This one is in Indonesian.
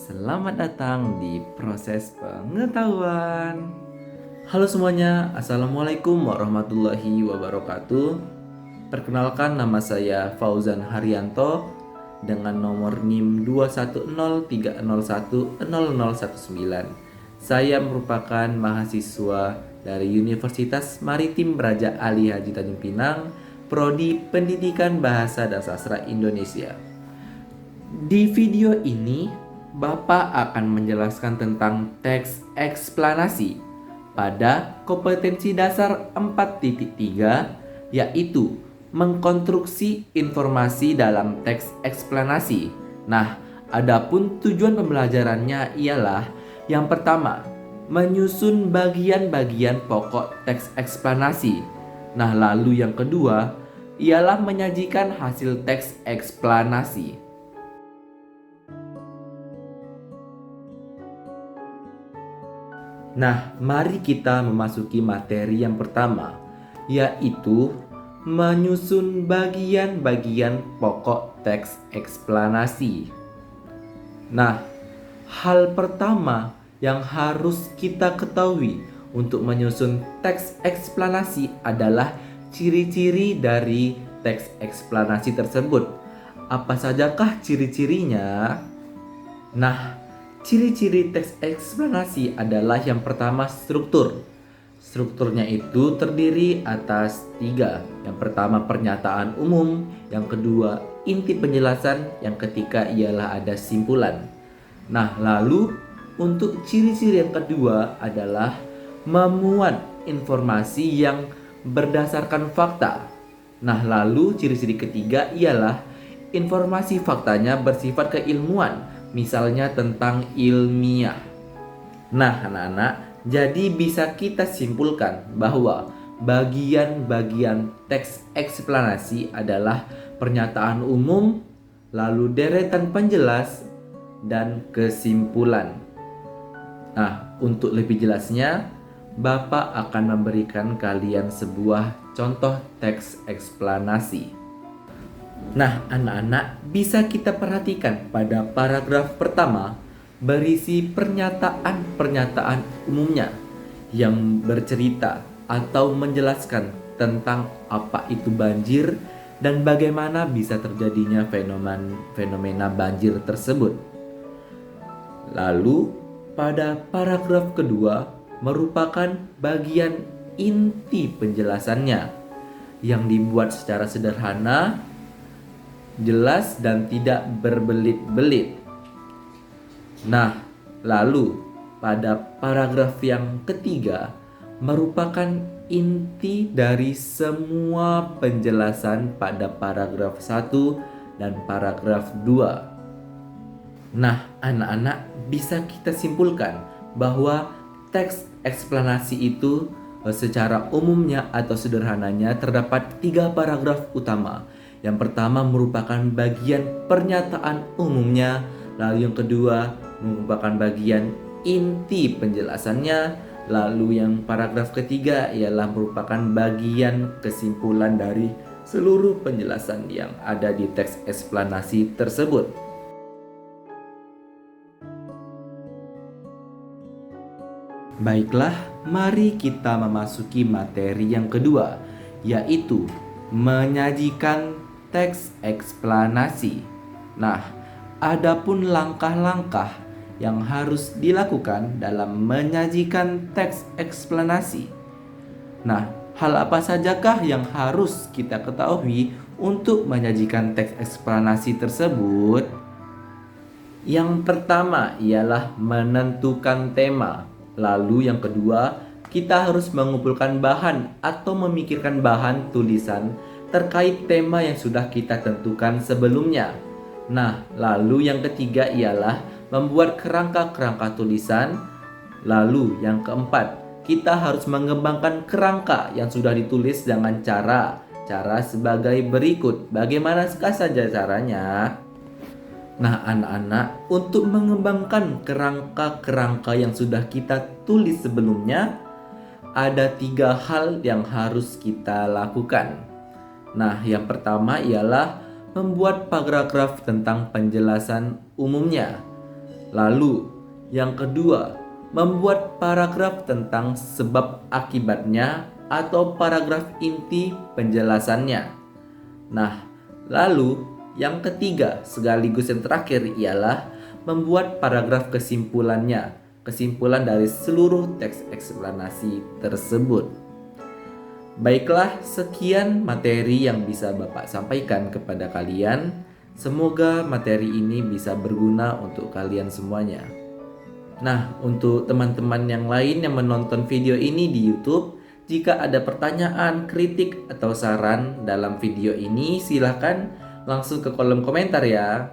Selamat datang di proses pengetahuan. Halo semuanya, Assalamualaikum warahmatullahi wabarakatuh. Perkenalkan, nama saya Fauzan Haryanto dengan nomor NIM 210301019. Saya merupakan mahasiswa dari Universitas Maritim Raja Ali Haji Tanjung Pinang, Prodi Pendidikan Bahasa dan Sastra Indonesia. Di video ini, Bapak akan menjelaskan tentang teks eksplanasi pada kompetensi dasar 4.3, yaitu mengkonstruksi informasi dalam teks eksplanasi. Nah, adapun tujuan pembelajarannya ialah yang pertama, menyusun bagian-bagian pokok teks eksplanasi. Nah, lalu yang kedua ialah menyajikan hasil teks eksplanasi. Nah, mari kita memasuki materi yang pertama, yaitu menyusun bagian-bagian pokok teks eksplanasi. Nah, hal pertama yang harus kita ketahui untuk menyusun teks eksplanasi adalah ciri-ciri dari teks eksplanasi tersebut. Apa sajakah ciri-cirinya? Nah, ciri-ciri teks eksplanasi adalah yang pertama struktur. Strukturnya itu terdiri atas 3. Yang pertama pernyataan umum, yang kedua inti penjelasan, yang ketiga ialah ada simpulan. Nah, lalu untuk ciri-ciri yang kedua adalah memuat informasi yang berdasarkan fakta. Nah, lalu ciri-ciri ketiga ialah informasi faktanya bersifat keilmuan, misalnya tentang ilmiah. Nah, anak-anak, jadi bisa kita simpulkan bahwa bagian-bagian teks eksplanasi adalah pernyataan umum, lalu deretan penjelas, dan kesimpulan. Nah, untuk lebih jelasnya, Bapak akan memberikan kalian sebuah contoh teks eksplanasi. Nah, anak-anak, bisa kita perhatikan pada paragraf pertama berisi pernyataan-pernyataan umumnya yang bercerita atau menjelaskan tentang apa itu banjir dan bagaimana bisa terjadinya fenomena banjir tersebut. Lalu, pada paragraf kedua merupakan bagian inti penjelasannya yang dibuat secara sederhana, jelas, dan tidak berbelit-belit. Nah, lalu pada paragraf yang ketiga merupakan inti dari semua penjelasan pada paragraf 1 dan paragraf 2. Nah, anak-anak, bisa kita simpulkan bahwa teks eksplanasi itu secara umumnya atau sederhananya terdapat 3 paragraf utama. Yang pertama merupakan bagian pernyataan umumnya, lalu yang kedua merupakan bagian inti penjelasannya, lalu yang paragraf ketiga ialah merupakan bagian kesimpulan dari seluruh penjelasan yang ada di teks eksplanasi tersebut. Baiklah, mari kita memasuki materi yang kedua, yaitu menyajikan teks eksplanasi. Nah, adapun langkah-langkah yang harus dilakukan dalam menyajikan teks eksplanasi. Nah, hal apa sajakah yang harus kita ketahui untuk menyajikan teks eksplanasi tersebut? Yang pertama ialah menentukan tema. Lalu yang kedua, kita harus mengumpulkan bahan atau memikirkan bahan tulisan terkait tema yang sudah kita tentukan sebelumnya. Nah, lalu yang ketiga ialah membuat kerangka-kerangka tulisan. Lalu yang keempat, kita harus mengembangkan kerangka yang sudah ditulis dengan cara sebagai berikut. Bagaimana saja caranya? Nah, anak-anak, untuk mengembangkan kerangka-kerangka yang sudah kita tulis sebelumnya, ada 3 hal yang harus kita lakukan. Nah, yang pertama ialah membuat paragraf tentang penjelasan umumnya. Lalu, yang kedua, membuat paragraf tentang sebab akibatnya atau paragraf inti penjelasannya. Nah, lalu yang ketiga sekaligus yang terakhir ialah membuat paragraf kesimpulannya, kesimpulan dari seluruh teks eksplanasi tersebut. Baiklah, sekian materi yang bisa Bapak sampaikan kepada kalian. Semoga materi ini bisa berguna untuk kalian semuanya. Nah, untuk teman-teman yang lain yang menonton video ini di YouTube, jika ada pertanyaan, kritik, atau saran dalam video ini, silahkan langsung ke kolom komentar ya.